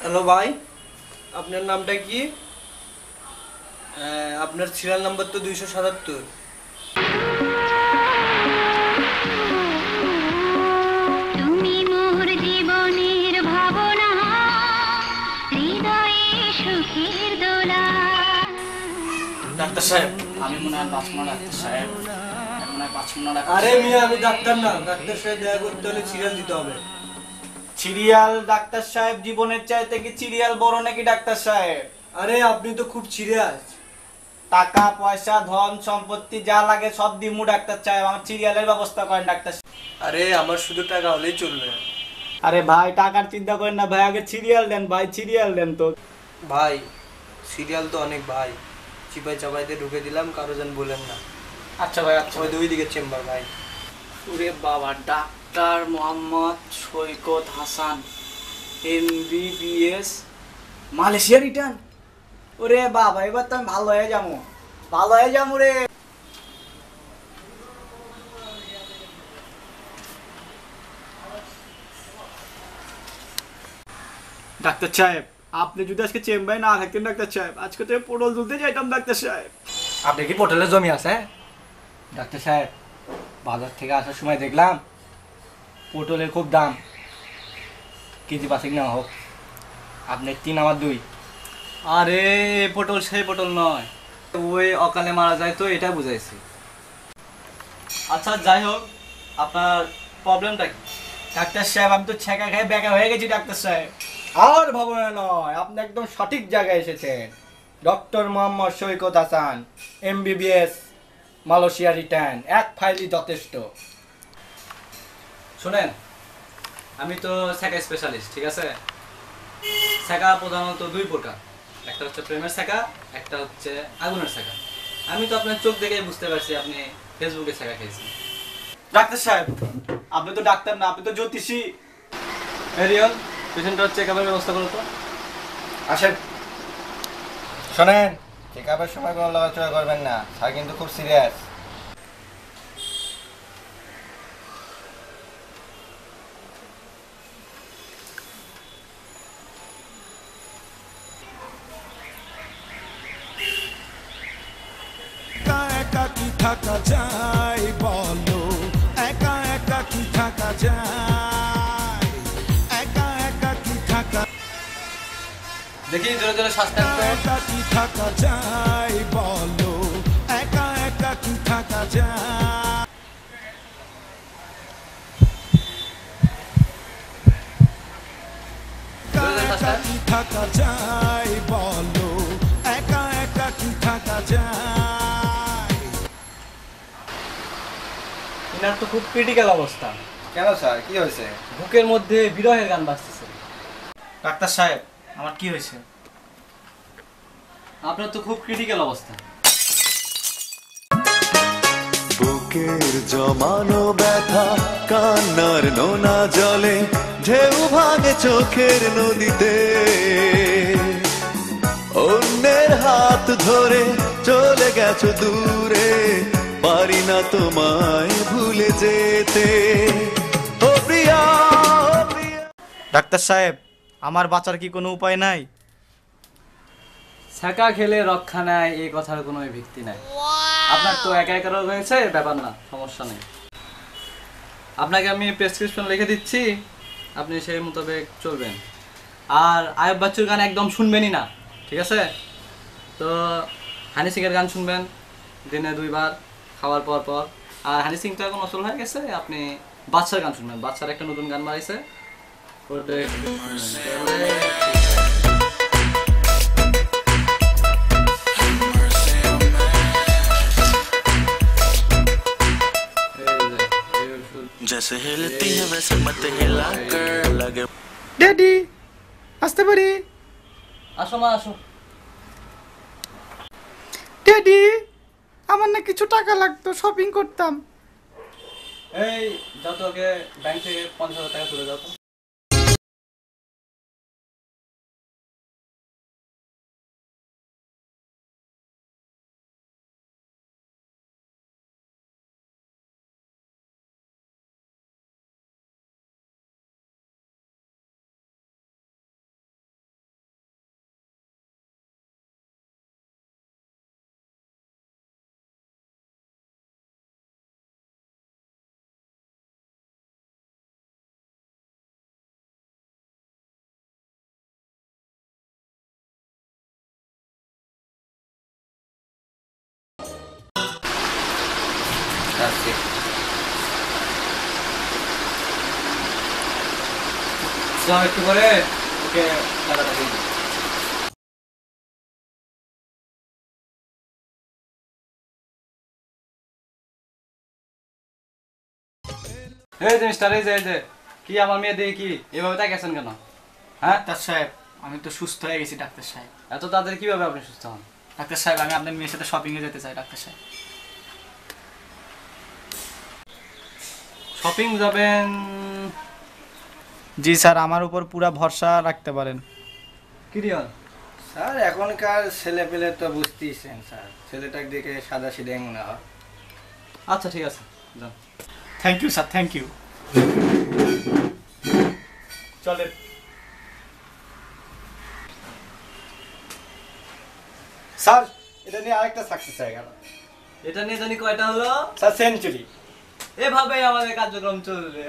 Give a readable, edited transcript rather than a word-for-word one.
Hello ভাই, আপনার নামটা কি? আপনার সিরিয়াল নাম্বার তো 277। তুমি মোর জীবনের ভাবনা, হৃদয়ে সুখের দোলা। ডাক্তার সাহেব, আমি মনে হয় বাঁচব না। ডাক্তার সাহেব, আমি মনে হয় বাঁচব না। ডাক্তার আরে সাহেব। মিয়া, আমি ডাক্তার না। ডাক্তার সাহেব দেখা করতে হলে সিরিয়াল দিতে হবে। সিরিয়াল? ডাক্তার সাহেব, জীবনের চাইতে কি সিরিয়াল বড় নাকি ডাক্তার সাহেব? আরে আপনি তো খুব সিরিয়াস। টাকা পয়সা ধন সম্পত্তি যা লাগে সব দিমু ডাক্তার সাহেব, আমার সিরিয়ালের ব্যবস্থা করেন ডাক্তার সাহেব। আরে আমার শুধু টাকা হলেই চলবে। আরে ভাই, টাকার চিন্তা করেন না ভাই, আগে সিরিয়াল দেন ভাই, সিরিয়াল দেন তো। ভাই সিরিয়াল তো অনেক ভাই, চিপাই চাপাইতে ঢুকে দিলাম, কারো যেন বলেন না। আচ্ছা ভাই, আচ্ছা। ওই দুই দিকে চেম্বার ভাই। ওরে বাবা, ডাক্তার মোহাম্মদ সৈকত হাসান, MBBS, মালয়েশিয়া রিটার্ন। ওরে বাবা, এবার তো আমি ভালো হয়ে যাবো, ভালো হয়ে যাবো রে। ডাক্তার সাহেব, আপনি যদি আজকে চেম্বারে না থাকতেন ডাক্তার সাহেব, আজকে তো পটল তুলতে যাইতাম ডাক্তার সাহেব। আপনি কি পটলের জমি আছে? ডাক্তার সাহেব, বাজার থেকে আসার সময় দেখলাম পটলের খুব দাম, কেজি 5 নেওয়া হোক। আপনার 3 আমার 2। আরে এ পটল সেই পটল নয়, ওই অকালে মারা যায় তো, এটা বুঝাইছি। আচ্ছা যাই হোক, আপনার প্রবলেমটা কি? ডাক্তার সাহেব, আমি তো ছেঁকা খেয়ে বেকা হয়ে গেছি ডাক্তার সাহেব। আর ভাবনা নয়, আপনি একদম সঠিক জায়গায় এসেছেন। ডক্টর মোহাম্মদ সৈকত হাসান, MBBS, মালয়েশিয়া রিটার্ন, এক ফাইলই যথেষ্ট। শোনেন, আমি তো সেকা স্পেশালিস্ট, ঠিক আছে? সেকা প্রধানত 2 প্রকার, একটা হচ্ছে প্রেমের সেকা, একটা হচ্ছে আগুনের সেকা। আমি তো আপনার চোখ দেখেই বুঝতে পারছি আপনি ফেসবুকে সেকা খেয়েছেন। ডাক্তার সাহেব, আপনি তো ডাক্তার না, আপনি তো জ্যোতিষী। এরিয়ন, পেশেন্টটার চেক আপের ব্যবস্থা করো তো। আসেন। শোনেন, চেক আপের সময় কোনো লড়াচড়া করবেন না, স্যার কিন্তু খুব সিরিয়াস। একা একা কি থাকা যায় বলো, একা একা কি থাকা যায়, একা একা কি থাকা, দেখি জোরে জোরে শ্বাস নেন তো। একা কি থাকা যায় বলো, একা একা কি থাকা যায়, একা একা কি থাকা যায় বলো, একা একা কি থাকা যায়। এনার তো খুব ক্রিটিক্যাল অবস্থা, কেন স্যার, কি হয়েছে? বুকের মধ্যে বিরহের গান বাজতেছে। ডাক্তার সাহেব, আমার কি হয়েছে? আপনার তো খুব ক্রিটিক্যাল অবস্থা। বুকের জমানো ব্যথা, কান্নার নোনা জলে, ঢেউ ভাঙে চোখের নদীতে, অন্যের হাত ধরে চলে গেছো দূরে, পারি না তোমায় ভুলে যেতে, ও প্রিয়া, ও প্রিয়া। ডাক্তার সাহেব, আমার বাঁচার কি কোনো উপায় নাই? ছাকা খেলে রক্ষা নেয়, এই কথার কোনো ভিত্তি নাই। আপনার তো একা একা রোগ হয়েছে, ব্যাপার না, সমস্যা নেই। আপনাকে আমি প্রেসক্রিপশন লিখে দিচ্ছি, আপনি সেই মোতাবেক চলবেন। আর আয়ুব বাচ্চুর গান একদম শুনবেনই না, ঠিক আছে? তো হানি সিংয়ের গান শুনবেন দিনে 2 বার খাওয়ার পর পর। আর হানি সিং তো এখন অচল হয়ে গেছে, আপনি বাচ্চার গান শুনবেন। বাচ্চার একটা নতুন গান বাড়াইছে, ওটা একটু শুনবেন। जैसे हिलती है वैसे मत हिला कर लगे। ড্যাডি, আসতে পারি? আসো মা, আসো। ড্যাডি, আমার না কিছু টাকা লাগতো, শপিং করতাম। এই যত ওকে ব্যাংক থেকে 50,000 টাকা তুলে দাও তো। আসছি। যাও একটু করে ওকে টাকাটা দিয়ে দিই। এই যে মিস্টার, এই যে কি আমার মেয়ে দিয়ে কি এভাবে তাকিয়েছেন কেন? হ্যাঁ ডাক্তার সাহেব, আমি তো সুস্থ হয়ে গেছি ডাক্তার সাহেব। এত তাড়াতাড়ি কিভাবে আপনি সুস্থ হন? ডাক্তার সাহেব, আমি আপনার মেয়ের সাথে শপিং এ যেতে চাই ডাক্তার সাহেব। শপিং যাবেন? জি স্যার, আমার উপর পুরা ভরসা রাখতে পারেন। কিরিয়ন স্যার এখনকার ছেলে পেলে তো বুঝতেইছেন স্যার, ছেলেটাকে দেখে সাদা সিধে মনে হয়। আচ্ছা ঠিক আছে, যান। Thank you sir, thank you. চলেন। স্যার, এটা নিয়ে আরেকটা সাকসেস হয়ে গেল। এটা নিয়ে জানি কয়টা হলো? Sir, century. এভাবেই আমাদের কার্যক্রম চলবে।